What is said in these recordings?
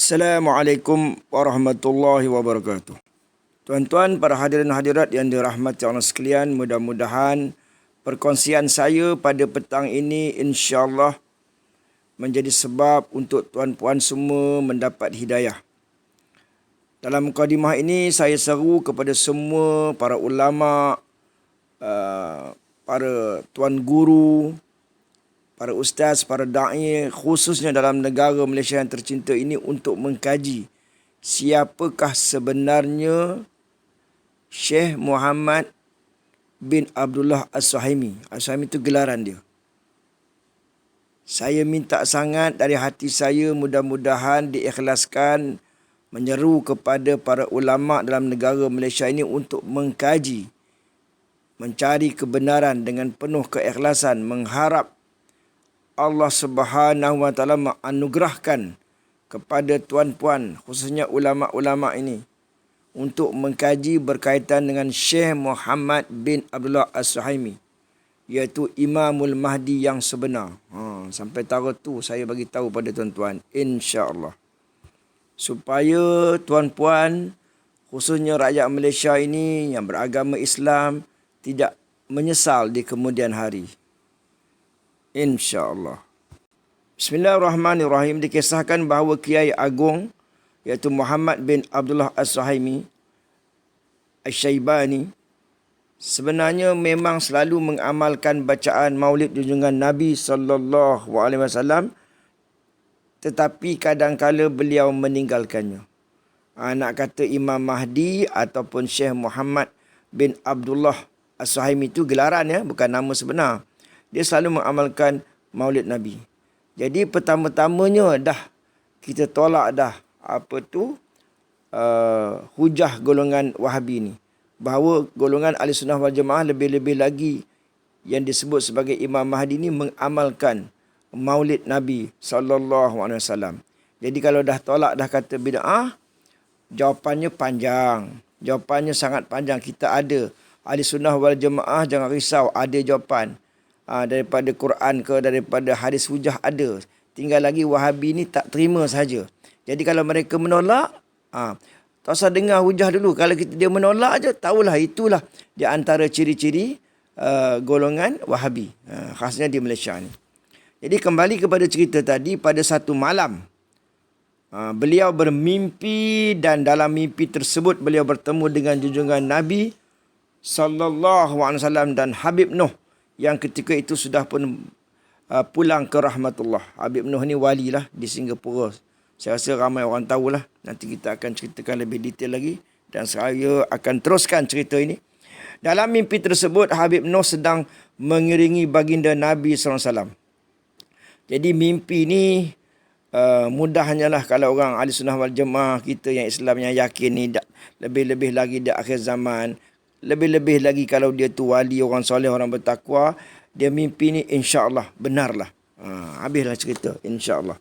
Assalamualaikum warahmatullahi wabarakatuh. Tuan-tuan, para hadirin hadirat yang dirahmati Allah sekalian, mudah-mudahan perkongsian saya pada petang ini insya-Allah menjadi sebab untuk tuan-puan semua mendapat hidayah. Dalam mukadimah ini saya seru kepada semua para ulama, para tuan guru, para ustaz, para da'i, khususnya dalam negara Malaysia yang tercinta ini untuk mengkaji siapakah sebenarnya Syekh Muhammad bin Abdullah As-Suhaimi. As-Suhaimi itu gelaran dia. Saya minta sangat dari hati saya, mudah-mudahan diikhlaskan, menyeru kepada para ulama dalam negara Malaysia ini untuk mengkaji, mencari kebenaran dengan penuh keikhlasan, mengharap Allah Subhanahu Wa Taala menganugerahkan kepada tuan-puan, khususnya ulama-ulama ini, untuk mengkaji berkaitan dengan Syekh Muhammad bin Abdullah As-Suhaimi, iaitu Imamul Mahdi yang sebenar. Sampai tarikh tu saya bagi tahu pada tuan-tuan, insya-Allah, supaya tuan-puan, khususnya rakyat Malaysia ini yang beragama Islam, tidak menyesal di kemudian hari. InsyaAllah. Bismillahirrahmanirrahim. Dikisahkan bahawa Kiai Agung, iaitu Muhammad bin Abdullah As-Suhaimi Asy-Syaibani, sebenarnya memang selalu mengamalkan bacaan maulid junjungan Nabi SAW, tetapi kadang-kala beliau meninggalkannya. Nak kata Imam Mahdi ataupun Syekh Muhammad bin Abdullah As-Suhaimi itu gelaran, ya, bukan nama sebenar. Dia selalu mengamalkan maulid Nabi. Jadi pertama-tamanya dah kita tolak dah hujah golongan Wahabi ni, bahawa golongan Ahli-Sunnah wal Jamaah lebih-lebih lagi yang disebut sebagai Imam Mahdi ni mengamalkan maulid Nabi SAW. Jadi kalau dah tolak, dah kata bid'ah, jawapannya panjang. Jawapannya sangat panjang. Kita ada Ahli-Sunnah wal Jamaah, jangan risau, ada jawapan. Daripada Quran ke daripada hadis hujah ada. Tinggal lagi Wahabi ni tak terima saja. Jadi kalau mereka menolak, tak usah dengar hujah dulu. Kalau dia menolak aja, tahulah itulah di antara ciri-ciri golongan Wahabi, khasnya di Malaysia ni. Jadi kembali kepada cerita tadi, pada satu malam beliau bermimpi, dan dalam mimpi tersebut beliau bertemu dengan junjungan Nabi SAW dan Habib Nuh, yang ketika itu sudah pun pulang ke rahmatullah. Habib Nuh ni wali lah di Singapura. Saya rasa ramai orang tahulah. Nanti kita akan ceritakan lebih detail lagi, dan saya akan teruskan cerita ini. Dalam mimpi tersebut, Habib Nuh sedang mengiringi baginda Nabi SAW. Jadi mimpi ni mudahnya lah kalau orang Ahli-Sunnah wal Jamaah kita yang Islam yang yakin ni, lebih-lebih lagi di akhir zaman, lebih-lebih lagi kalau dia tu wali, orang soleh, orang bertakwa, dia mimpi ni insya-Allah benarlah. Habislah cerita, insya-Allah.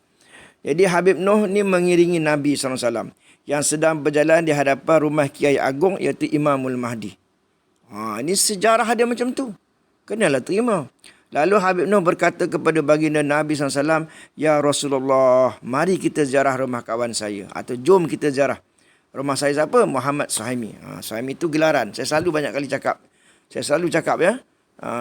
Jadi Habib Nuh ni mengiringi Nabi SAW yang sedang berjalan di hadapan rumah Kiai Agung, iaitu Imamul Mahdi. Ini sejarah dia macam tu. Kenalah terima. Lalu Habib Nuh berkata kepada baginda Nabi SAW, "Ya Rasulullah, mari kita ziarah rumah kawan saya." Atau jom kita ziarah rumah saya. Siapa? Muhammad Suhaimi. Suhaimi itu gelaran. Saya selalu banyak kali cakap. Ya.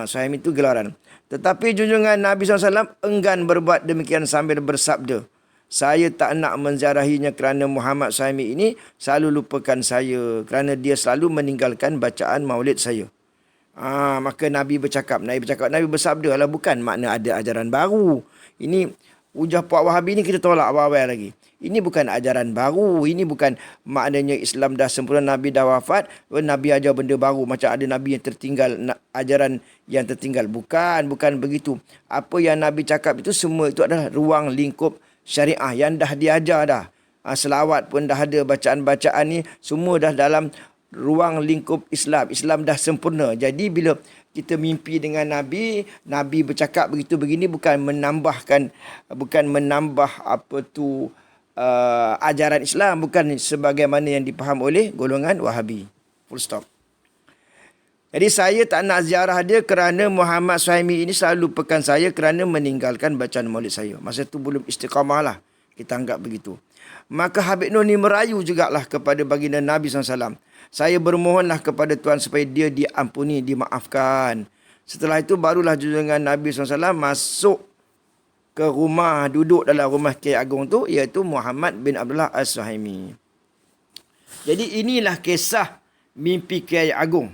Suhaimi itu gelaran. Tetapi junjungan Nabi SAW enggan berbuat demikian sambil bersabda, "Saya tak nak menziarahinya kerana Muhammad Suhaimi ini selalu lupakan saya, kerana dia selalu meninggalkan bacaan maulid saya." Maka Nabi bersabda, "Alah, bukan makna ada ajaran baru. Ini hujah puak Wahabi ni kita tolak awal-awal lagi. Ini bukan ajaran baru. Ini bukan maknanya Islam dah sempurna, Nabi dah wafat, Nabi ajar benda baru. Macam ada Nabi yang tertinggal, ajaran yang tertinggal. Bukan begitu. Apa yang Nabi cakap itu, semua itu adalah ruang lingkup syariah yang dah diajar dah. Selawat pun dah ada, bacaan-bacaan ni semua dah dalam ruang lingkup Islam. Islam dah sempurna. Jadi bila kita mimpi dengan Nabi, Nabi bercakap begitu begini, bukan menambah ajaran Islam, bukan sebagaimana yang dipaham oleh golongan Wahabi. Full stop. Jadi saya tak nak ziarah dia kerana Muhammad Suhaimi ini selalu lupakan saya kerana meninggalkan bacaan maulid saya. Masa tu belum istiqamah lah, kita anggap begitu. Maka Habib Noh ni merayu jugalah kepada baginda Nabi SAW. Saya bermohonlah kepada Tuhan supaya dia diampuni, dimaafkan. Setelah itu barulah junjungan Nabi SAW masuk ke rumah, duduk dalam rumah Kiai Agong tu, iaitu Muhammad bin Abdullah As-Suhaimi. Jadi inilah kisah mimpi Kiai Agong.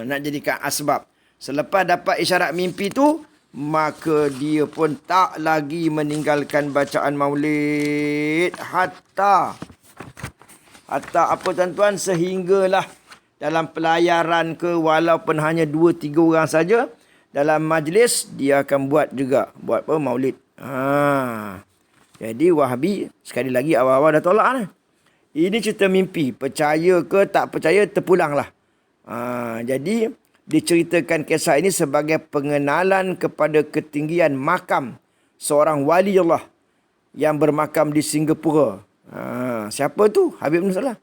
Nak jadikan asbab. Selepas dapat isyarat mimpi tu, maka dia pun tak lagi meninggalkan bacaan maulid. Hatta apa tuan-tuan, sehinggalah dalam pelayaran ke, walaupun hanya 2-3 orang saja, dalam majlis dia akan buat juga. Buat apa? Maulid. Jadi Wahabi sekali lagi awal-awal dah tolak lah. Ini cerita mimpi. Percaya ke tak percaya, terpulanglah. Jadi diceritakan kisah ini sebagai pengenalan kepada ketinggian makam seorang wali Allah yang bermakam di Singapura. Siapa tu? Habib Noh Saleh.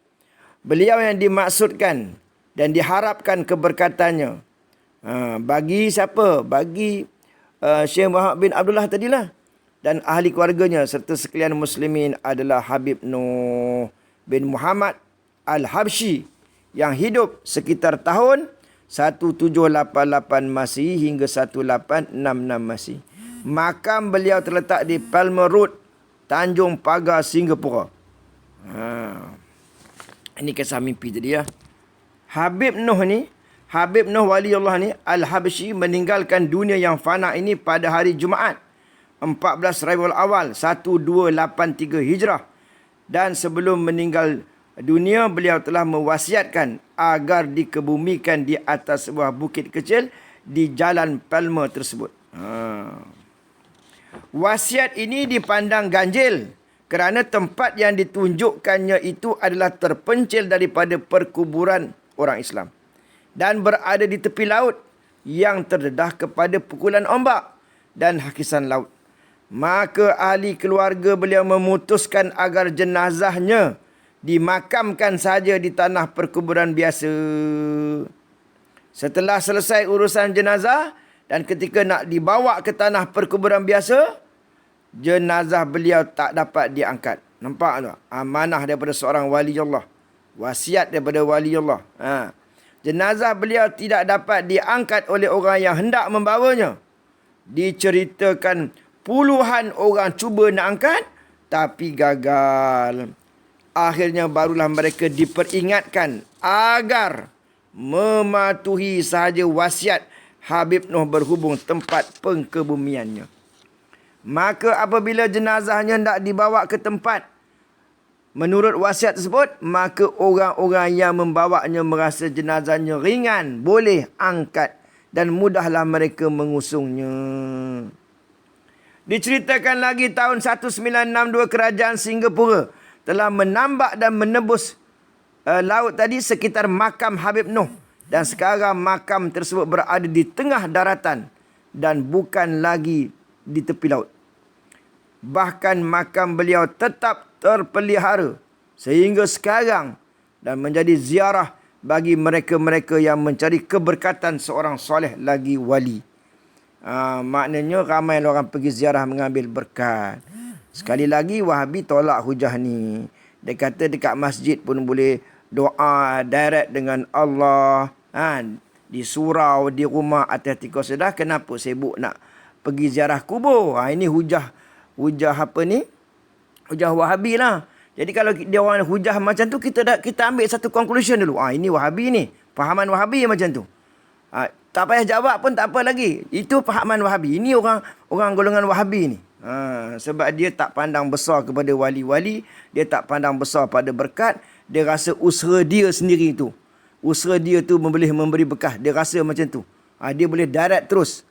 Beliau yang dimaksudkan dan diharapkan keberkatannya. Bagi siapa? Bagi Syekh Muhammad bin Abdullah tadilah. Dan ahli keluarganya serta sekalian muslimin adalah Habib Noh bin Muhammad Al-Habsyi yang hidup sekitar tahun 1788 Masih hingga 1866 Masih. Makam beliau terletak di Palmer Road, Tanjung Pagar, Singapura. Ini kisah mimpi tadi ya. Habib Noh wali Allah ni Al-Habsyi meninggalkan dunia yang fana ini pada hari Jumaat 14 Rabiul Awal 1283 Hijrah. Dan sebelum meninggal dunia, beliau telah mewasiatkan agar dikebumikan di atas sebuah bukit kecil di Jalan Palmer tersebut. Wasiat ini dipandang ganjil kerana tempat yang ditunjukkannya itu adalah terpencil daripada perkuburan orang Islam dan berada di tepi laut yang terdedah kepada pukulan ombak dan hakisan laut. Maka ahli keluarga beliau memutuskan agar jenazahnya dimakamkan saja di tanah perkuburan biasa. Setelah selesai urusan jenazah dan ketika nak dibawa ke tanah perkuburan biasa, jenazah beliau tak dapat diangkat. Nampak tak? Amanah daripada seorang wali Allah. Wasiat daripada wali Allah. Jenazah beliau tidak dapat diangkat oleh orang yang hendak membawanya. Diceritakan puluhan orang cuba nak angkat, tapi gagal. Akhirnya barulah mereka diperingatkan agar mematuhi sahaja wasiat Habib Noh berhubung tempat pengkebumiannya. Maka apabila jenazahnya hendak dibawa ke tempat menurut wasiat tersebut, maka orang-orang yang membawanya merasa jenazahnya ringan, boleh angkat dan mudahlah mereka mengusungnya. Diceritakan lagi tahun 1962 kerajaan Singapura telah menambak dan menembus laut tadi sekitar makam Habib Noh. Dan sekarang makam tersebut berada di tengah daratan dan bukan lagi di tepi laut. Bahkan makam beliau tetap terpelihara sehingga sekarang dan menjadi ziarah bagi mereka-mereka yang mencari keberkatan seorang soleh lagi wali. Maknanya ramai orang pergi ziarah mengambil berkat. Sekali lagi Wahabi tolak hujah ni. Dia kata dekat masjid pun boleh doa direct dengan Allah. Di surau, di rumah, atas tikar sedah. Kenapa sibuk nak pergi ziarah kubur? Ini hujah apa ni? Hujah Wahabi lah. Jadi kalau dia orang hujah macam tu, kita ambil satu conclusion dulu. Ini Wahabi ni. Fahaman Wahabi macam tu. Tak payah jawab pun tak apa lagi. Itu fahaman Wahabi. Ini orang golongan Wahabi ni. Sebab dia tak pandang besar kepada wali-wali. Dia tak pandang besar pada berkat. Dia rasa usaha dia sendiri tu. Usaha dia tu boleh memberi berkah. Dia rasa macam tu. Dia boleh direct terus.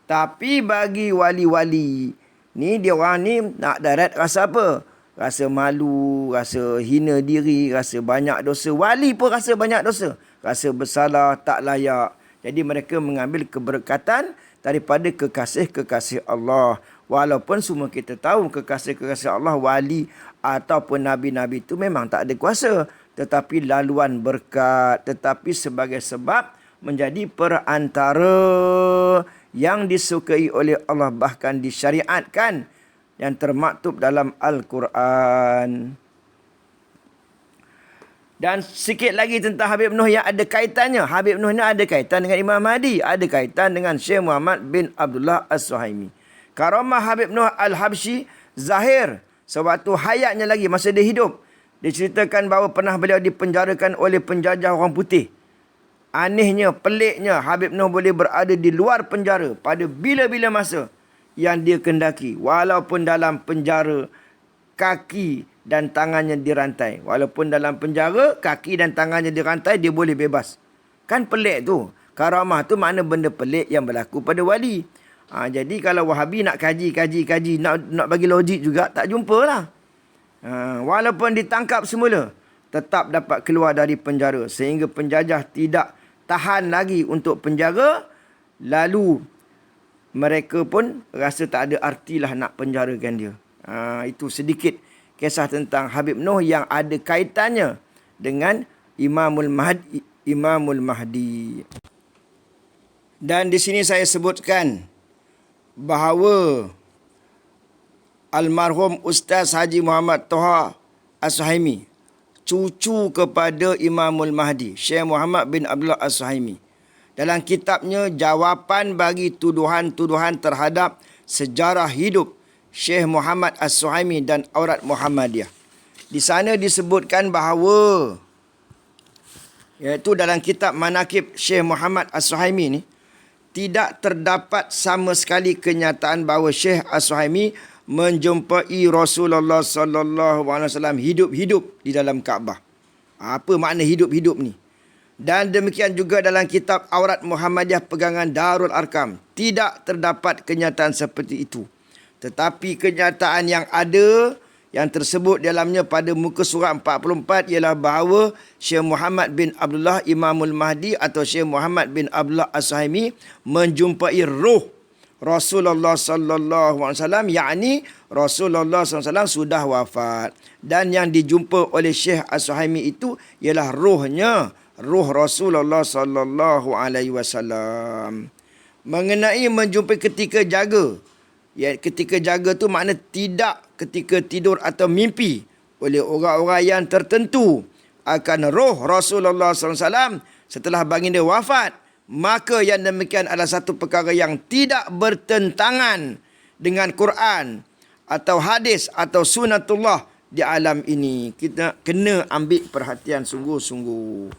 Tapi bagi wali-wali ni, dia orang ni nak direct rasa apa? Rasa malu, rasa hina diri, rasa banyak dosa. Wali pun rasa banyak dosa. Rasa bersalah, tak layak. Jadi mereka mengambil keberkatan daripada kekasih-kekasih Allah. Walaupun semua kita tahu kekasih-kekasih Allah, wali ataupun nabi-nabi itu memang tak ada kuasa. Tetapi laluan berkat, tetapi sebagai sebab menjadi perantara yang disukai oleh Allah, bahkan disyariatkan yang termaktub dalam Al-Quran. Dan sikit lagi tentang Habib Nuh yang ada kaitannya. Habib Nuh ni ada kaitan dengan Imam Mahdi. Ada kaitan dengan Syekh Muhammad bin Abdullah As-Suhaimi. Karamah Habib Nuh Al-Habsyi zahir sewaktu hayatnya lagi, masa dia hidup. Diceritakan bahawa pernah beliau dipenjarakan oleh penjajah orang putih. Anehnya, peliknya, Habib Nuh boleh berada di luar penjara pada bila-bila masa yang dia kendaki. Walaupun dalam penjara, kaki dan tangannya dirantai. Walaupun dalam penjara, kaki dan tangannya dirantai, dia boleh bebas. Kan pelik tu. Karamah tu makna benda pelik yang berlaku pada wali. Jadi kalau Wahabi nak kaji, nak bagi logik juga, tak jumpa lah. Walaupun ditangkap semula, tetap dapat keluar dari penjara. Sehingga penjajah tidak tahan lagi untuk penjara. Lalu mereka pun rasa tak ada artilah nak penjarakan dia. Itu sedikit kisah tentang Habib Nuh yang ada kaitannya dengan Imamul Mahdi. Dan di sini saya sebutkan bahawa almarhum Ustaz Haji Muhammad Toha As-Suhaimi, cucu kepada Imamul Mahdi, Syekh Muhammad bin Abdullah As-Suhaimi, dalam kitabnya Jawapan bagi Tuduhan-Tuduhan terhadap Sejarah Hidup Syekh Muhammad As-Suhaimi dan Aurat Muhammadiyah. Di sana disebutkan bahawa, iaitu dalam kitab Manaqib Syekh Muhammad As-Suhaimi ni, tidak terdapat sama sekali kenyataan bahawa Syekh As-Suhaimi menjumpai Rasulullah sallallahu alaihi wasallam hidup-hidup di dalam Kaabah. Apa makna hidup-hidup ni? Dan demikian juga dalam kitab Aurat Muhammadiyah pegangan Darul Arkam, tidak terdapat kenyataan seperti itu. Tetapi kenyataan yang ada, yang tersebut dalamnya pada muka surat 44 ialah bahawa Syekh Muhammad bin Abdullah Imamul Mahdi atau Syekh Muhammad bin Abdullah As-Suhaimi menjumpai roh Rasulullah sallallahu alaihi wasallam, yakni Rasulullah sallallahu alaihi wasallam sudah wafat. Dan yang dijumpa oleh Syekh As-Suhaimi itu ialah rohnya, roh Rasulullah sallallahu alaihi wasallam. Mengenai menjumpai ketika jaga, ya, ketika jaga tu makna tidak ketika tidur atau mimpi oleh orang-orang yang tertentu akan roh Rasulullah SAW setelah baginda wafat. Maka yang demikian adalah satu perkara yang tidak bertentangan dengan Quran atau hadis atau sunnatullah di alam ini. Kita kena ambil perhatian sungguh-sungguh.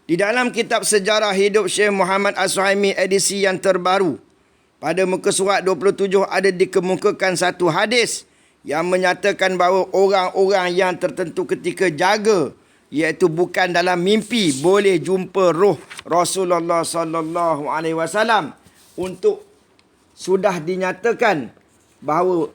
Di dalam kitab Sejarah Hidup Syekh Muhammad As-Suhaimi edisi yang terbaru, pada muka surat 27 ada dikemukakan satu hadis yang menyatakan bahawa orang-orang yang tertentu ketika jaga, iaitu bukan dalam mimpi, boleh jumpa roh Rasulullah sallallahu alaihi wasallam. Untuk sudah dinyatakan bahawa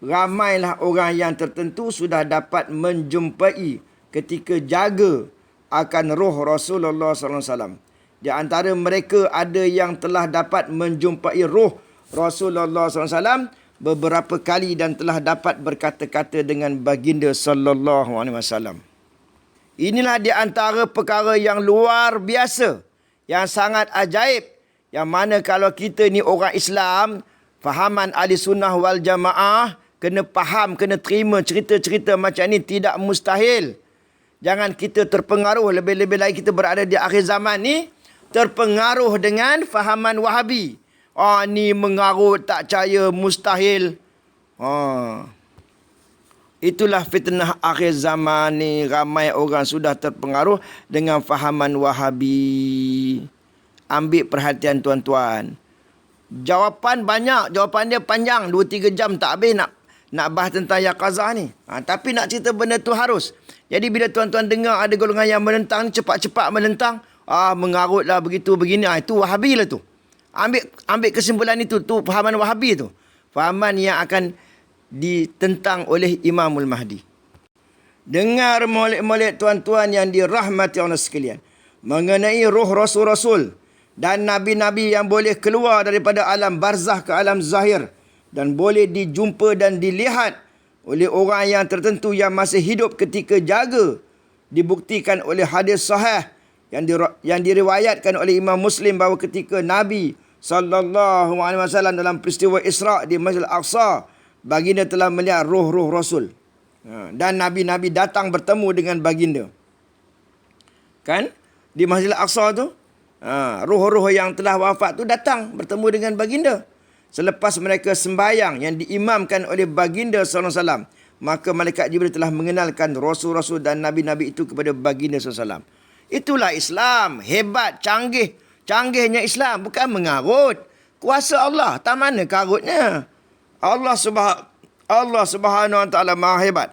ramailah orang yang tertentu sudah dapat menjumpai ketika jaga akan roh Rasulullah sallallahu alaihi wasallam. Di antara mereka ada yang telah dapat menjumpai roh Rasulullah SAW beberapa kali dan telah dapat berkata-kata dengan baginda sallallahu alaihi wasallam. Inilah di antara perkara yang luar biasa, yang sangat ajaib, yang mana kalau kita ni orang Islam, fahaman ahli sunnah wal jamaah, kena faham, kena terima cerita-cerita macam ni tidak mustahil. Jangan kita terpengaruh, lebih-lebih lagi kita berada di akhir zaman ni, terpengaruh dengan fahaman Wahabi. Ni mengarut, tak percaya, mustahil. Itulah fitnah akhir zaman ni. Ramai orang sudah terpengaruh dengan fahaman Wahabi. Ambil perhatian tuan-tuan. Jawapan banyak, jawapan dia panjang, 2-3 jam tak habis nak bahas tentang Yaqazah ni. Tapi nak cerita benda tu harus. Jadi bila tuan-tuan dengar ada golongan yang menentang, cepat-cepat menentang, mengarutlah begitu begini, itu Wahabi lah tu. Ambil kesimpulan itu, tu fahaman Wahabi tu. Fahaman yang akan ditentang oleh Imamul Mahdi. Dengar molek-molek tuan-tuan yang dirahmati Allah sekalian, mengenai roh rasul-rasul dan nabi-nabi yang boleh keluar daripada alam barzah ke alam zahir dan boleh dijumpa dan dilihat oleh orang yang tertentu yang masih hidup ketika jaga, dibuktikan oleh hadis sahih yang diriwayatkan oleh Imam Muslim bahawa ketika Nabi sallallahu alaihi wasallam dalam peristiwa Isra di Masjid Al-Aqsa baginda telah melihat roh-roh Rasul. Dan Nabi-Nabi datang bertemu dengan baginda. Kan? Di Masjid Al-Aqsa tu, roh-roh yang telah wafat tu datang bertemu dengan baginda. Selepas mereka sembahyang yang diimamkan oleh baginda SAW, maka malaikat Jibril telah mengenalkan Rasul-Rasul dan Nabi-Nabi itu kepada baginda SAW. Itulah Islam. Hebat, canggih. Canggihnya Islam. Bukan mengarut. Kuasa Allah. Tak mana karutnya. Allah Subhanahu Wa Taala Maha hebat.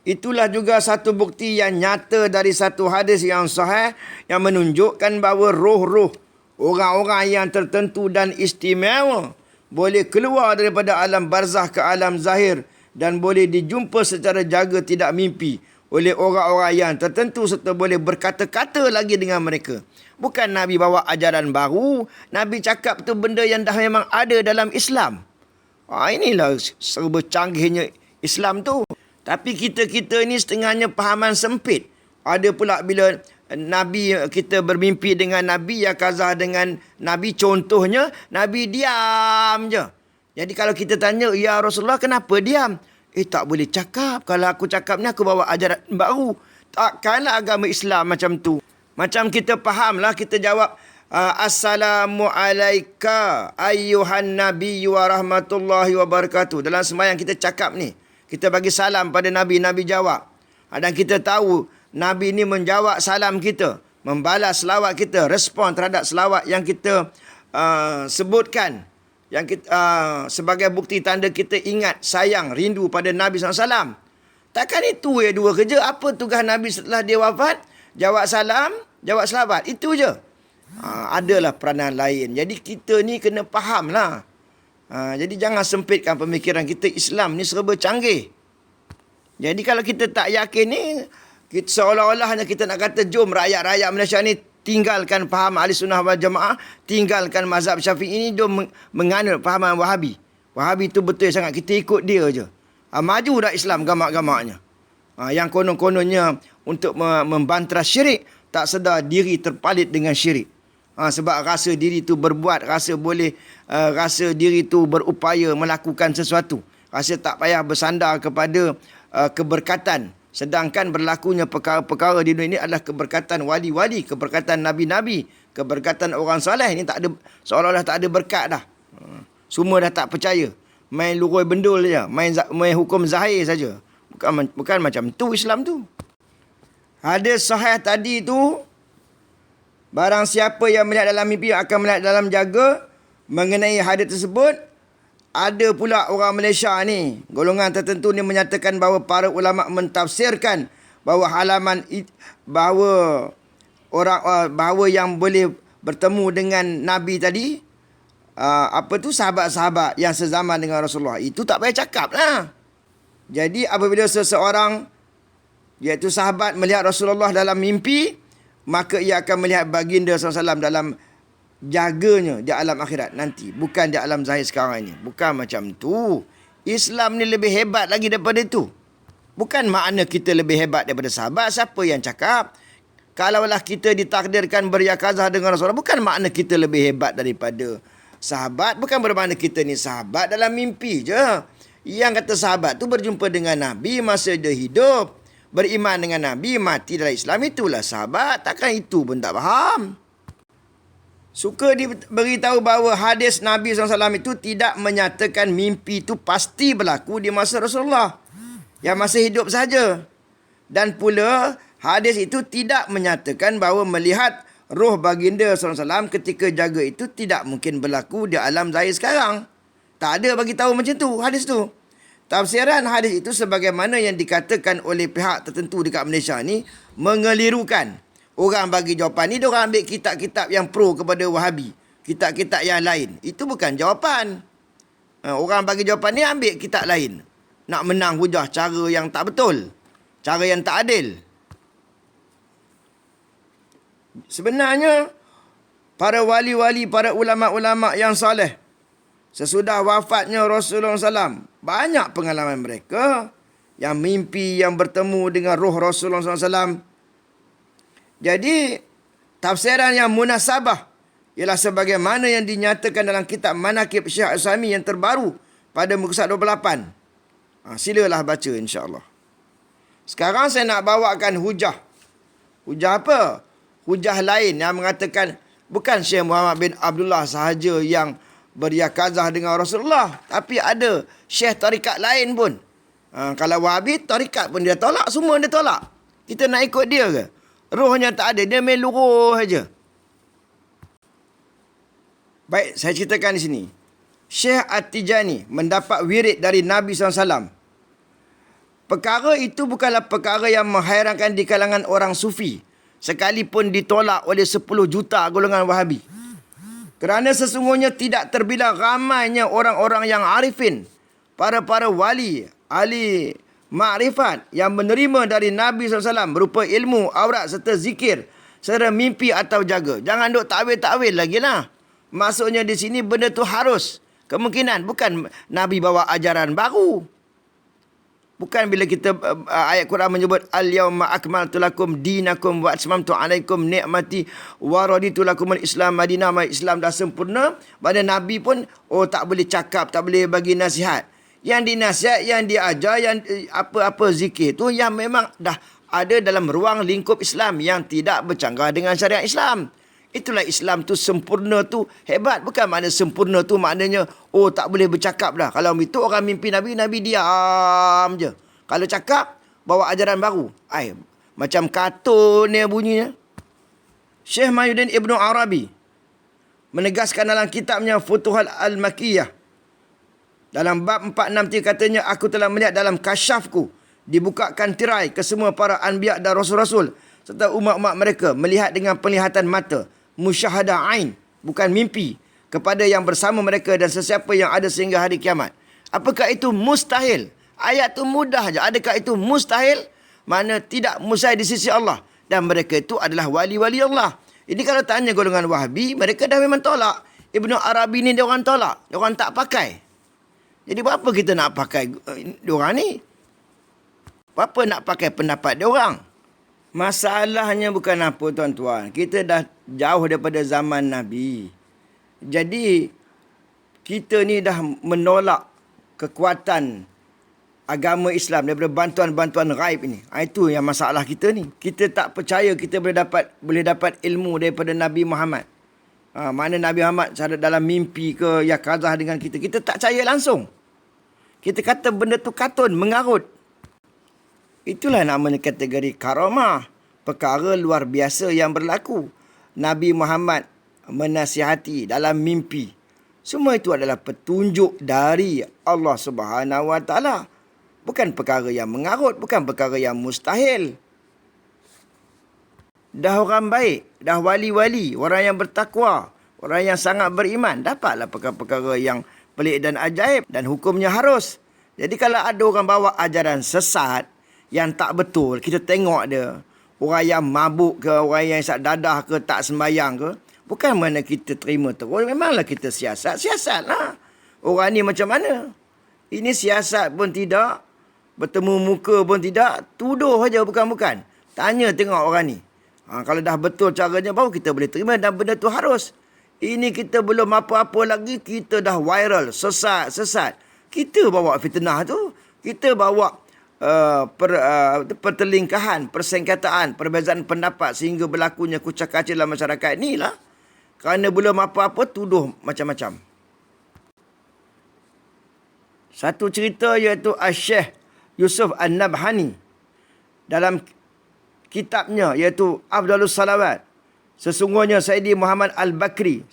Itulah juga satu bukti yang nyata dari satu hadis yang sahih yang menunjukkan bahawa roh-roh orang-orang yang tertentu dan istimewa boleh keluar daripada alam barzah ke alam zahir dan boleh dijumpa secara jaga tidak mimpi oleh orang-orang yang tertentu serta boleh berkata-kata lagi dengan mereka. Bukan Nabi bawa ajaran baru. Nabi cakap tu benda yang dah memang ada dalam Islam. Inilah serba canggihnya Islam tu. Tapi kita ni setengahnya pahaman sempit. Ada pula bila Nabi kita bermimpi dengan Nabi, yakazah dengan Nabi, contohnya Nabi diam je. Jadi kalau kita tanya, ya Rasulullah kenapa diam? Tak boleh cakap. Kalau aku cakap ni aku bawa ajaran baru. Takkanlah agama Islam macam tu. Macam kita fahamlah, kita jawab, Assalamualaikum ayyuhan Nabi wa rahmatullahi wa barakatuh. Dalam sembahyang kita cakap ni. Kita bagi salam pada Nabi, Nabi jawab. Dan kita tahu Nabi ni menjawab salam kita, membalas selawat kita, respon terhadap selawat yang kita sebutkan. Yang kita, sebagai bukti tanda kita ingat, sayang, rindu pada Nabi SAW. Takkan itu dua kerja. Apa tugas Nabi setelah dia wafat? Jawab salam, jawab selawat. Itu je. Adalah peranan lain. Jadi kita ni kena faham lah. Jadi jangan sempitkan pemikiran kita. Islam ni serba canggih. Jadi kalau kita tak yakin ni, kita seolah-olahnya kita nak kata jom rakyat-rakyat Malaysia ni tinggalkan faham Ahli Sunnah wal Jamaah, tinggalkan mazhab Syafi'i ni, jom menganut fahaman Wahabi. Wahabi tu betul sangat, kita ikut dia je. Maju dah Islam gamak-gamaknya. Yang konon-kononnya untuk membantras syirik, tak sedar diri terpalit dengan syirik. Sebab rasa diri tu berbuat, rasa diri tu berupaya melakukan sesuatu. Rasa tak payah bersandar kepada keberkatan. Sedangkan berlakunya perkara-perkara di dunia ini adalah keberkatan wali-wali, keberkatan nabi-nabi, keberkatan orang soleh. Ini tak ada, seolah-olah tak ada berkat dah. Semua dah tak percaya. Main lurui bendul saja, main hukum zahir saja. Bukan macam tu Islam tu. Hadis sahih tadi tu, barang siapa yang melihat dalam mimpi akan melihat dalam jaga. Mengenai hadis tersebut, ada pula orang Malaysia ni, golongan tertentu ni menyatakan bahawa para ulama mentafsirkan bahawa bahawa yang boleh bertemu dengan Nabi tadi, sahabat-sahabat yang sezaman dengan Rasulullah. Itu tak payah cakap lah. Jadi apabila seseorang, iaitu sahabat, melihat Rasulullah dalam mimpi, maka ia akan melihat baginda SAW dalam jaganya di alam akhirat nanti. Bukan di alam zahir sekarang ini. Bukan macam tu. Islam ni lebih hebat lagi daripada itu. Bukan makna kita lebih hebat daripada sahabat. Siapa yang cakap? Kalaulah kita ditakdirkan beryakazah dengan Rasulullah, bukan makna kita lebih hebat daripada sahabat. Bukan bermakna kita ni sahabat dalam mimpi je. Yang kata sahabat tu berjumpa dengan Nabi masa dia hidup, beriman dengan Nabi, mati dalam Islam, itulah sahabat. Takkan itu pun tak faham. Suka diberitahu bahawa hadis Nabi SAW itu tidak menyatakan mimpi itu pasti berlaku di masa Rasulullah, yang masih hidup saja. Dan pula hadis itu tidak menyatakan bahawa melihat roh baginda SAW ketika jaga itu tidak mungkin berlaku di alam zahir sekarang. Tak ada bagi tahu macam tu hadis tu. Tafsiran hadis itu sebagaimana yang dikatakan oleh pihak tertentu dekat Malaysia ni mengelirukan. Orang bagi jawapan ni, diorang ambil kitab-kitab yang pro kepada Wahabi, kitab-kitab yang lain. Itu bukan jawapan. Orang bagi jawapan ni ambil kitab lain, nak menang hujah cara yang tak betul, cara yang tak adil. Sebenarnya para wali-wali, para ulama-ulama yang soleh, sesudah wafatnya Rasulullah SAW, banyak pengalaman mereka yang mimpi, yang bertemu dengan roh Rasulullah SAW. Jadi, tafsiran yang munasabah ialah sebagaimana yang dinyatakan dalam kitab Manaqib Syekh Utsaimin yang terbaru pada muka surat 28. Silalah baca insya-Allah. Sekarang saya nak bawakan hujah. Hujah apa? Hujah lain yang mengatakan bukan Syekh Muhammad bin Abdullah sahaja yang beryakazah dengan Rasulullah, tapi ada syekh tarikat lain pun. Kalau Wahabi, tarikat pun dia tolak, semua dia tolak. Kita nak ikut dia ke? Rohnya tak ada, dia main luruh saja. Baik, saya ceritakan di sini. Syekh At-Tijani mendapat wirid dari Nabi SAW. Perkara itu bukanlah perkara yang menghairankan di kalangan orang sufi, sekalipun ditolak oleh 10 juta golongan Wahabi. Kerana sesungguhnya tidak terbilang ramainya orang-orang yang arifin, para wali, ahli ma'rifat yang menerima dari Nabi SAW berupa ilmu, aurat serta zikir, serta mimpi atau jaga. Jangan duk takwil-takwil lagi lah. Maksudnya di sini benda tu harus. Kemungkinan bukan Nabi bawa ajaran baru. Bukan bila kita ayat Quran menyebut al-yauma akmaltu lakum dinakum wa atmamtu alaikum ni'mati wa raditu lakumul Islam madinah. Islam dah sempurna. Pada Nabi pun tak boleh cakap, tak boleh bagi nasihat. Yang dinasihat, yang diajar, yang apa-apa zikir tu yang memang dah ada dalam ruang lingkup Islam yang tidak bercanggah dengan syariat Islam. Itulah Islam tu sempurna tu hebat. Bukan makna sempurna tu maknanya tak boleh bercakap dah. Kalau itu orang mimpi Nabi, Nabi diam je. Kalau cakap, bawa ajaran baru. Macam kartun dia bunyinya. Syekh Mahyuddin Ibnu Arabi menegaskan dalam kitabnya Futuhal Al-Makkiyah. Dalam bab 463 katanya, aku telah melihat dalam kasyafku dibukakan tirai ke semua para anbiya dan rasul-rasul serta umat-umat mereka melihat dengan penglihatan mata, musyahadah ain, bukan mimpi, kepada yang bersama mereka dan sesiapa yang ada sehingga hari kiamat. Apakah itu mustahil? Ayat tu mudah je. Adakah itu mustahil? Mana tidak mustahil di sisi Allah. Dan mereka itu adalah wali-wali Allah. Ini kalau tanya golongan Wahabi, mereka dah memang tolak. Ibnu Arabi ni dia orang tolak. Dia orang tak pakai. Jadi apa kita nak pakai dia orang ni? Apa nak pakai pendapat dia orang? Masalahnya bukan apa tuan-tuan. Kita dah jauh daripada zaman Nabi. Jadi kita ni dah menolak kekuatan agama Islam daripada bantuan-bantuan ghaib ini. Itu yang masalah kita ni. Kita tak percaya kita boleh dapat ilmu daripada Nabi Muhammad. Mana Nabi Muhammad dalam mimpi ke yakazah dengan kita. Kita tak percaya langsung. Kita kata benda tu katun, mengarut. Itulah namanya kategori karamah. Perkara luar biasa yang berlaku. Nabi Muhammad menasihati dalam mimpi. Semua itu adalah petunjuk dari Allah Subhanahu Wa Taala. Bukan perkara yang mengarut, bukan perkara yang mustahil. Dah orang baik, dah wali-wali, orang yang bertakwa, orang yang sangat beriman, dapatlah perkara-perkara yang pelik dan ajaib dan hukumnya harus. Jadi kalau ada orang bawa ajaran sesat yang tak betul, kita tengok dia, orang yang mabuk ke, orang yang isap dadah ke, tak sembayang ke, bukan mana kita terima terus, memanglah kita siasat-lah. Orang ni macam mana? Ini siasat pun tidak, bertemu muka pun tidak, tuduh saja bukan-bukan. Tanya tengok orang ni. Kalau dah betul caranya, baru kita boleh terima dan benda tu harus. Ini kita belum apa-apa lagi, kita dah viral, sesat. Kita bawa fitnah tu, kita bawa pertelingkahan, persengketaan, perbezaan pendapat sehingga berlakunya kucak-kacir dalam masyarakat inilah. Kerana belum apa-apa, tuduh macam-macam. Satu cerita iaitu Syekh Yusuf An-Nabhani dalam kitabnya iaitu Afdalus Salawat. Sesungguhnya Sayyidi Muhammad Al-Bakri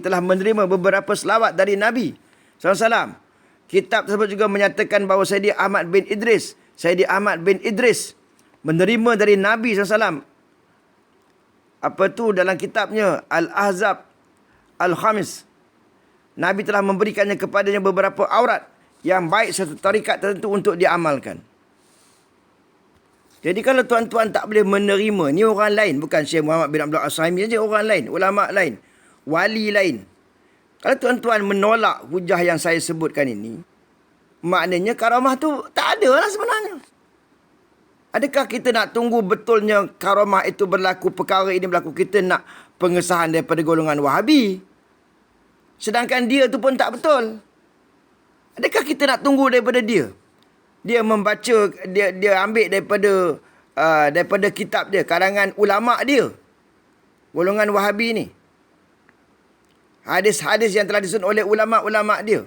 telah menerima beberapa selawat dari Nabi SAW. Kitab tersebut juga menyatakan bahawa Sayyidi Ahmad bin Idris menerima dari Nabi SAW. Dalam kitabnya Al-Ahzab Al-Khamis. Nabi telah memberikannya kepadanya beberapa aurat yang baik serta tarikat tertentu untuk diamalkan. Jadi kalau tuan-tuan tak boleh menerima, ni orang lain, bukan Syekh Muhammad bin Abdul As-Sahimi saja, orang lain, ulama lain, wali lain. Kalau tuan-tuan menolak hujah yang saya sebutkan ini, maknanya karamah tu tak ada lah sebenarnya. Adakah kita nak tunggu betulnya karamah itu berlaku, perkara ini berlaku, kita nak pengesahan daripada golongan Wahabi? Sedangkan dia tu pun tak betul. Adakah kita nak tunggu daripada dia? Dia membaca, dia ambil daripada kitab dia, karangan ulama dia, golongan Wahabi ni. Hadis-hadis yang telah disusun oleh ulama-ulama dia.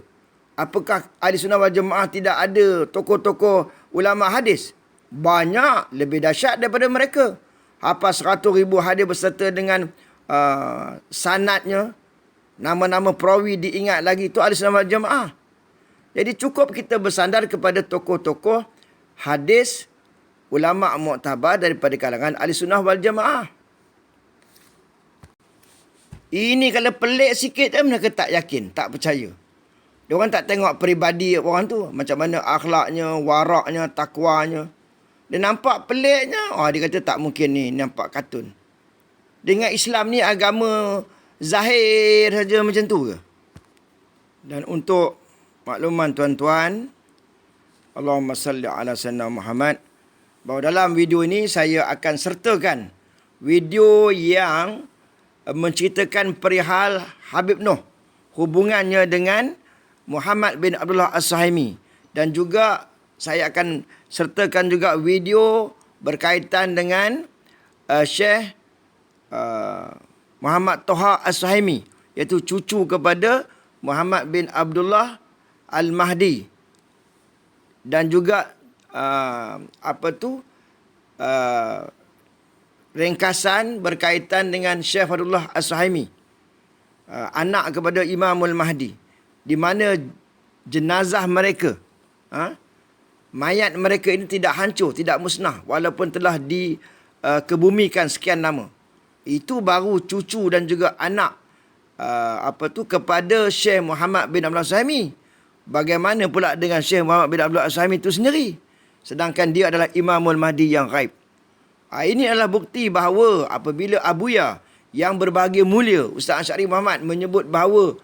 Apakah Ahli Sunnah wal Jamaah tidak ada tokoh-tokoh ulama hadis? Banyak, lebih dahsyat daripada mereka. Hafal 100,000 hadis berserta dengan sanadnya, nama-nama perawi diingat lagi. Itu Ahli Sunnah wal Jamaah. Jadi cukup kita bersandar kepada tokoh-tokoh hadis ulama muktabar daripada kalangan Ahli Sunnah wal Jamaah. Ini kalau pelik sikit mereka tak yakin, tak percaya. Diorang tak tengok peribadi orang tu, macam mana akhlaknya, waraknya, takwanya. Dia nampak peliknya, dia kata tak mungkin ni, nampak kartun. Dengan Islam ni agama zahir saja macam tu ke? Dan untuk makluman tuan-tuan, Allahumma salli ala sayyidina Muhammad, bahawa dalam video ini saya akan sertakan video yang menceritakan perihal Habib Noh, hubungannya dengan Muhammad bin Abdullah As-Suhaimi, dan juga saya akan sertakan juga video berkaitan dengan Syekh Muhammad Toha As-Suhaimi, iaitu cucu kepada Muhammad bin Abdullah Al-Mahdi, dan juga ringkasan berkaitan dengan Syekh Fadullah As-Suhaimi, anak kepada Imamul Mahdi, di mana jenazah mereka, mayat mereka ini tidak hancur, tidak musnah, walaupun telah dikebumikan sekian nama. Itu baru cucu dan juga anak kepada Syekh Muhammad bin Abdullah As-Suhaimi. Bagaimana pula dengan Syekh Muhammad bin Abdullah As-Suhaimi itu sendiri, sedangkan dia adalah Imamul Mahdi yang ghaib. Ini adalah bukti bahawa apabila Abuya yang berbahagia mulia Ustaz Asy'ari Muhammad menyebut bahawa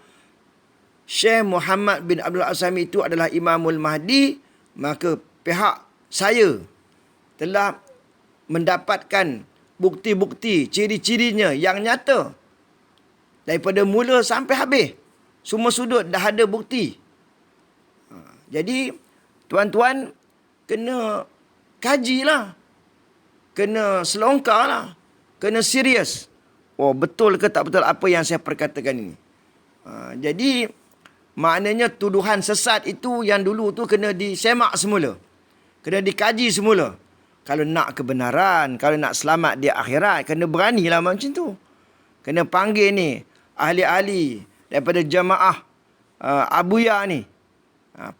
Syekh Muhammad bin Abdullah As-Suhaimi itu adalah Imamul Mahdi, maka pihak saya telah mendapatkan bukti-bukti, ciri-cirinya yang nyata. Daripada mula sampai habis, semua sudut dah ada bukti. Jadi, tuan-tuan kena kajilah. Kena selongkarlah. Kena serius. Betul ke tak betul apa yang saya perkatakan ini. Jadi, maknanya tuduhan sesat itu yang dulu tu kena disemak semula. Kena dikaji semula. Kalau nak kebenaran, kalau nak selamat di akhirat, kena beranilah macam tu. Kena panggil ni ahli-ahli daripada jamaah Abuya ni.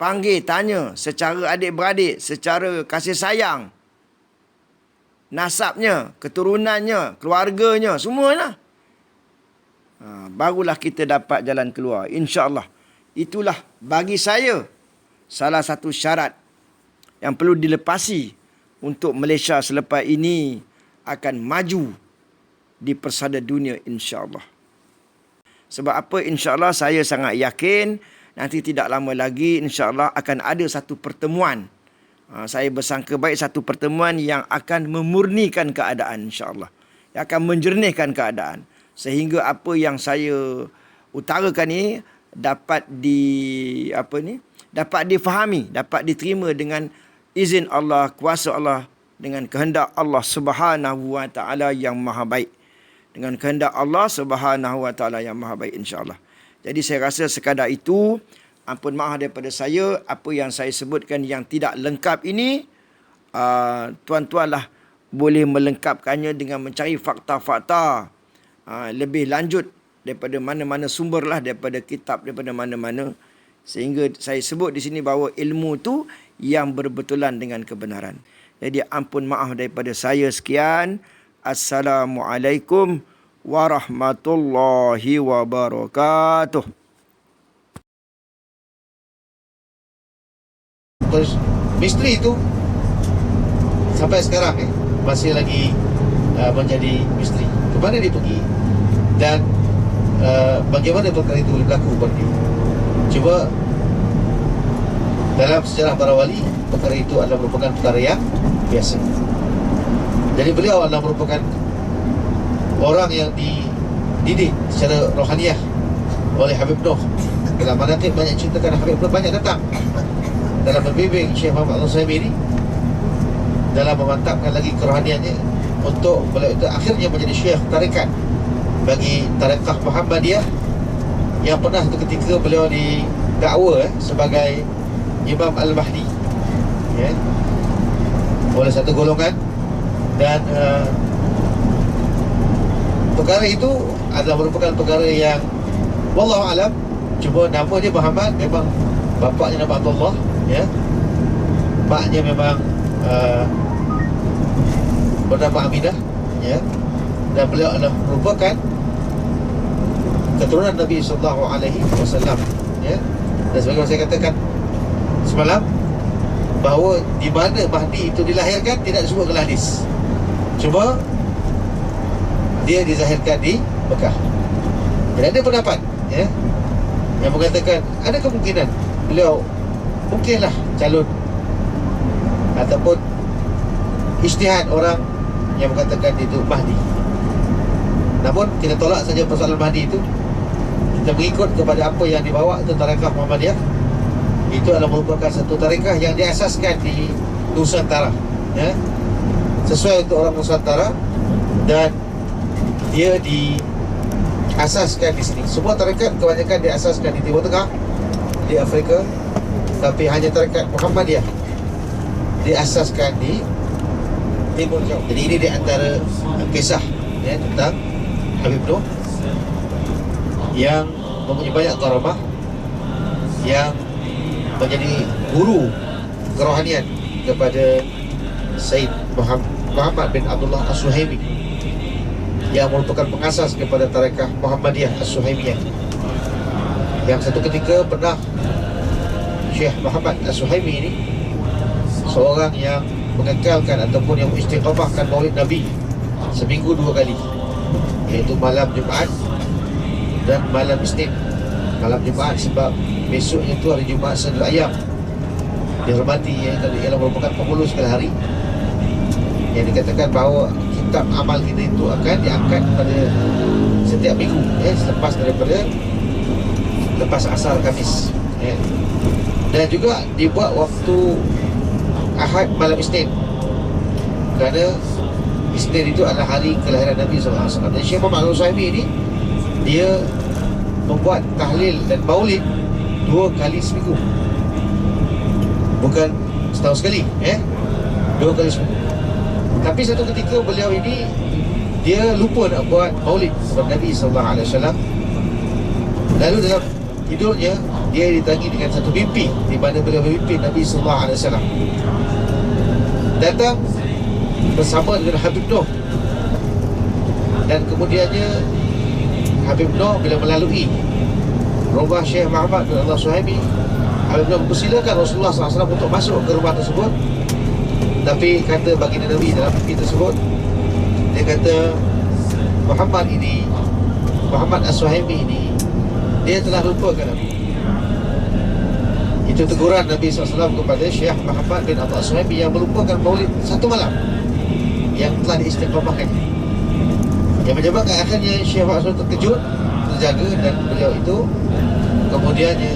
Panggil, tanya secara adik-beradik, secara kasih sayang. Nasabnya, keturunannya, keluarganya, semualah. Barulah kita dapat jalan keluar, insya-Allah. Itulah bagi saya salah satu syarat yang perlu dilepasi untuk Malaysia selepas ini akan maju di persada dunia, insya-Allah. Sebab apa? Insya-Allah saya sangat yakin nanti tidak lama lagi insya-Allah akan ada satu pertemuan. Saya bersangka baik satu pertemuan yang akan memurnikan keadaan, insya-Allah. Yang akan menjernihkan keadaan. Sehingga apa yang saya utarakan ini dapat dapat difahami, dapat diterima dengan izin Allah, kuasa Allah, dengan kehendak Allah Subhanahu wa taala yang maha baik. Dengan kehendak Allah Subhanahu wa taala yang maha baik, insya-Allah. Jadi saya rasa sekadar itu. Ampun maaf daripada saya, apa yang saya sebutkan yang tidak lengkap ini, tuan-tuanlah boleh melengkapkannya dengan mencari fakta-fakta lebih lanjut daripada mana-mana sumberlah, daripada kitab, daripada mana-mana. Sehingga saya sebut di sini bahawa ilmu tu yang berbetulan dengan kebenaran. Jadi ampun maaf daripada saya, sekian. Assalamualaikum warahmatullahi wabarakatuh. Misteri itu sampai sekarang masih lagi menjadi misteri. Ke mana dia pergi dan bagaimana perkara itu berlaku pada dia. Cuba dalam sejarah para wali, perkara itu adalah merupakan perkara yang biasa. Jadi beliau adalah merupakan orang yang dididik secara rohaniah oleh Habib Noh dalam manaqib banyak ceritakan Habib Ibn banyak datang dalam membimbing Syekh Muhammad Al-Utsaimin ini dalam memantapkan lagi kerohaniannya untuk beliau itu akhirnya menjadi syekh tarikat bagi tarekat Muhammadiyah yang pernah satu ketika beliau didakwa sebagai Imam Al-Mahdi ya, oleh satu golongan. Dan perkara itu adalah merupakan perkara yang wallahu alam, cuma nama dia Muhammad, memang bapaknya nama Abdullah ya, maknya memang bernama Aminah ya, dan beliau adalah merupakan keturunan Nabi SAW ya. Dan sebagaimana saya katakan semalam, bahawa di mana Mahdi itu dilahirkan tidak disebut dalam hadis, cuma dia dizahirkan di Mekah. Dan ada pendapat ya, yang mengatakan ada kemungkinan beliau mungkinlah calon, ataupun ijtihad orang yang mengatakan itu Mahdi. Namun kita tolak saja persoalan Mahdi itu. Kita mengikut kepada apa yang dibawa tentang tarekat Muhammadiyah. Itu adalah merupakan satu tarekat yang diasaskan di Nusantara ya, sesuai untuk orang Nusantara, dan dia diasaskan di sini. Semua tarekat kebanyakan diasaskan di Timur Tengah, di Afrika, tapi hanya tarekat Muhammadiyah diasaskan di Timur Jauh. Jadi ini di antara kisah ya, tentang Habib Noh yang mempunyai banyak karamah, yang menjadi guru kerohanian kepada Sayyid Muhammad bin Abdullah As-Suhaimi, yang merupakan pengasas kepada tarekat Muhammadiyah As-Suhaimiyah, yang satu ketika pernah Syekh Muhammad As-Suhaimi ini seorang yang mengekalkan ataupun yang mengistiqamahkan maulid Nabi seminggu 2 kali, iaitu malam Jumaat dan malam Isnin. Malam Jumaat sebab besoknya itu hari Jumaat Saidul Ayyam, dihormati yang ialah merupakan penghulu segala hari, yang dikatakan bahawa kitab amal kita itu akan diangkat pada setiap minggu ya, lepas asar Khamis ya. Dan juga dibuat waktu Ahad malam Isnin, kerana Isnin itu adalah hari kelahiran Nabi SAW. Dan Syekh Muhammad Al-Utsaimin ini dia membuat tahlil dan maulid 2 kali seminggu, bukan setahun sekali 2 kali seminggu. Tapi satu ketika beliau ini dia lupa nak buat maulid kepada Nabi SAW. Lalu dalam tidurnya dia ditangi dengan satu mimpi, di mana beliau memimpin Nabi SAW datang bersama dengan Habib Noh. Dan kemudiannya Habib Noh bila melalui rumah Syekh Muhammad bin Abdullah As-Suhaimi, Habib Noh mempersilakan Rasulullah SAW untuk masuk ke rumah tersebut. Tapi kata baginda Nabi dalam mimpi tersebut, dia kata Muhammad As-Suhaimi ini dia telah lupakan aku. Itu teguran Nabi SAW kepada Syekh Muhammad bin Abdullah As-Suhaimi yang melupakan maulid satu malam yang telah diistiqamahkannya, yang menyebabkan akhirnya Syekh Muhammad SAW terkejut, terjaga, dan beliau itu kemudiannya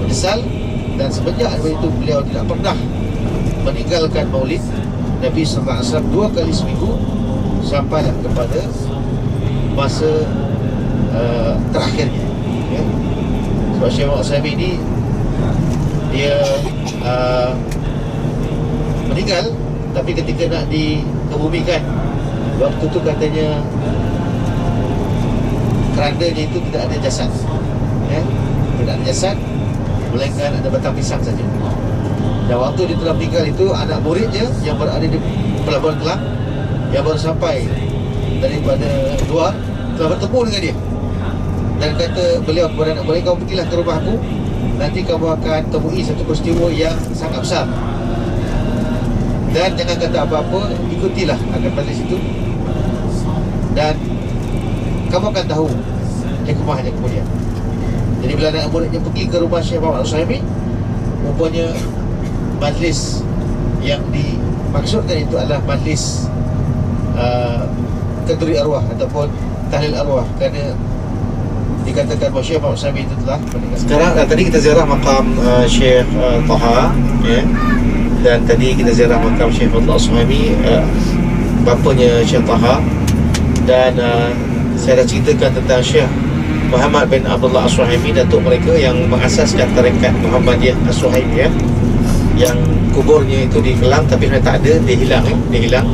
menyesal. Dan semenjak itu beliau tidak pernah meninggalkan maulid Nabi SAW 2 kali seminggu sampailah kepada masa terakhirnya ya. Sebab Syekh Muhammad Al-Utsaimin ini dia meninggal, tapi ketika nak dikebumikan, waktu tu katanya kerandanya itu tidak ada jasad ya. Tidak ada jasad, melainkan ada batang pisang saja. Dan waktu dia telah meninggal itu, anak muridnya yang berada di Pelabuhan Kelang yang baru sampai daripada luar telah bertemu dengan dia dan kata beliau kepada anak murid, kau pergilah ke rumahku, nanti kamu akan temui satu peristiwa yang sangat besar, dan jangan kata apa-apa, ikutilah akan majlis itu dan kamu akan tahu hikmahnya kemudian. Jadi bila anak muridnya pergi ke rumah Syekh Muhammad Al-Utsaimin, rupanya majlis yang dimaksudkan itu adalah majlis kenduri arwah ataupun tahlil arwah, kerana dikatakan bahawa Syekh Muhammad Syahmi itu telah meninggal. Sekarang tadi kita ziarah makam Syekh Taha, ya. Dan tadi kita ziarah makam Syekh Abdullah As-Suhaimi, bapanya Syekh Taha. Dan saya dah ceritakan tentang Syekh Muhammad bin Abdullah As-Suhaimi, datuk mereka yang mengasaskan tarekat Muhammadiyah As-Suhaimi, ya. Yang kuburnya itu di Kelang, tapi sebenarnya tak ada, dia hilang, dia hilang.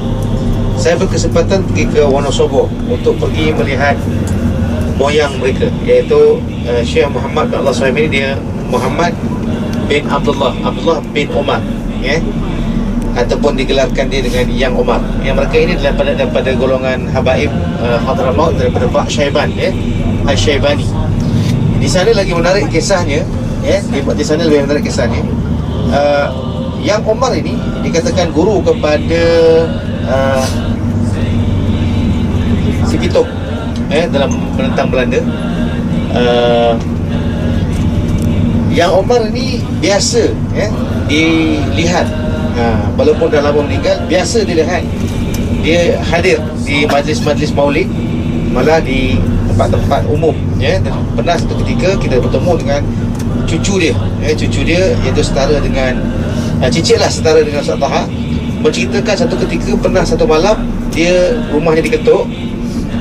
Saya berkesempatan pergi ke Wonosobo untuk pergi melihat moyang mereka, iaitu Syekh Muhammad bin Abdullah As-Suhaimi ini dia Muhammad bin Abdullah bin Umar, ya. Ataupun digelarkan dia dengan Yang Umar. Yang mereka ini daripada golongan habaib Hadramaut, daripada Pak Syaiban, ya, Al-Syaibani. Di sana lagi menarik kisahnya, ya. Di sana lebih menarik kisahnya. Yang Umar ini dikatakan guru kepada si Pitok, dalam menentang Belanda. Yang Umar ini biasa, dilihat, walaupun dah lama meninggal, biasa dilihat dia hadir di majlis-majlis maulid, malah di tempat-tempat umum, ya. Dan pernah satu ketika kita bertemu dengan cucu dia, cucu dia iaitu setara dengan cicit lah, setara dengan Ustaz Taha, menceritakan satu ketika pernah satu malam dia rumahnya diketuk,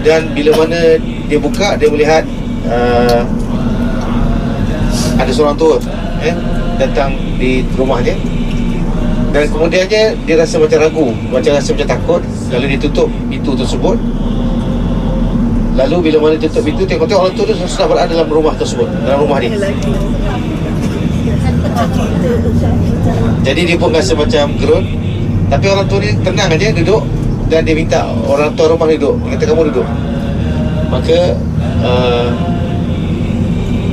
dan bila mana dia buka, dia melihat ada seorang tua datang di rumahnya. Dan kemudiannya dia rasa macam ragu, rasa macam takut. Lalu dia tutup pintu tersebut. Lalu bila mana tutup pintu, tengok-tengok orang tua tu sudah berada dalam rumah tersebut, dalam rumah dia. Jadi dia pun rasa macam gerun. Tapi orang tua ni tenang aja, duduk. Dan dia minta orang tua rumah duduk. Dia kata, kamu duduk. Maka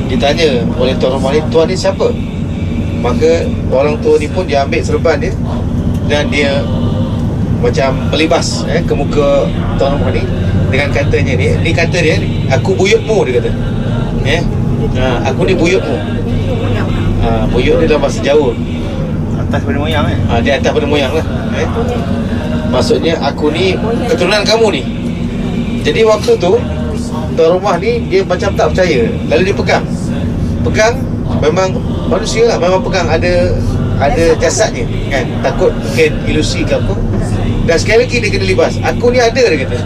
ditanya oleh tuan rumah ni, tuan ni siapa? Maka orang tua ni pun dia ambil serban dia, dan dia macam melibas ke muka tuan rumah ni dengan katanya ni kata dia, aku buyutmu, dia kata. Aku ni buyutmu. Buyut ni dalam bahasa Jawa Atas pada moyang, dia atas pada moyang lah, maksudnya aku ni keturunan kamu ni. Jadi waktu tu tuan rumah ni dia macam tak percaya. Lalu dia pegang, memang manusia lah, memang pegang ada jasadnya, kan. Takut mungkin ilusi ke apa. Dan sekali lagi dia kena libas. Aku ni ada, dia kata.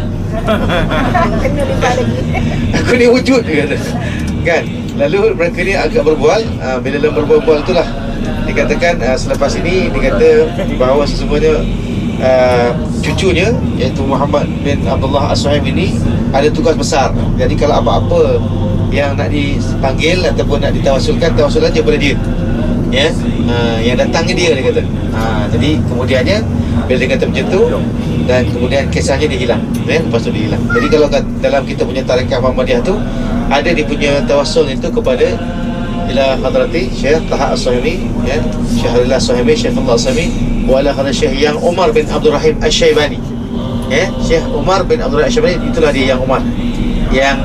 Aku ni wujud, dia kata, kan. Lalu mereka ni agak berbual. Bila dalam berbual itulah dikatakan selepas ini dia kata bahawa sesungguhnya cucunya iaitu Muhammad bin Abdullah As-Suhaimi ini ada tugas besar. Jadi kalau apa-apa yang nak dipanggil ataupun nak ditawasulkan, tawasul aja pada dia, ya. Yang datangnya dia kata. Jadi kemudiannya bila dia kata macam tu, dan kemudian kisahnya dia hilang, lepas tu dia hilang. Jadi kalau dalam kita punya tarekat Muhammadiyah tu ada dia punya tawasul itu kepada ila hadrati Syekh Taha As-Suhaimi, ya, Syekh Abdullah As-Suhaimi, Syekh Abdullah As-Suhaimi, wa ala hadha Syekh Yang Umar bin Abdul Rahim Al-Syaibani, ya. Syekh Umar bin Abdul Rahim Al-Syaibani, itulah dia Yang Umar yang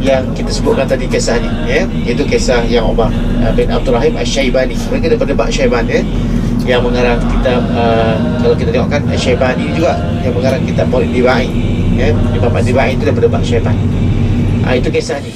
yang kita sebutkan tadi kisahnya, ya. Itu kisah Yang Umar bin Abdul Rahim Al-Syaibani. Mereka daripada Bak Syaiban, ya, yang mengarang kitab, kalau kita tengok kan Al-Syaibani juga yang mengarang kitab Maulid Dibai, ya. Imam Ad-Dibai itu daripada Bak Syaiban. Itu kisahnya.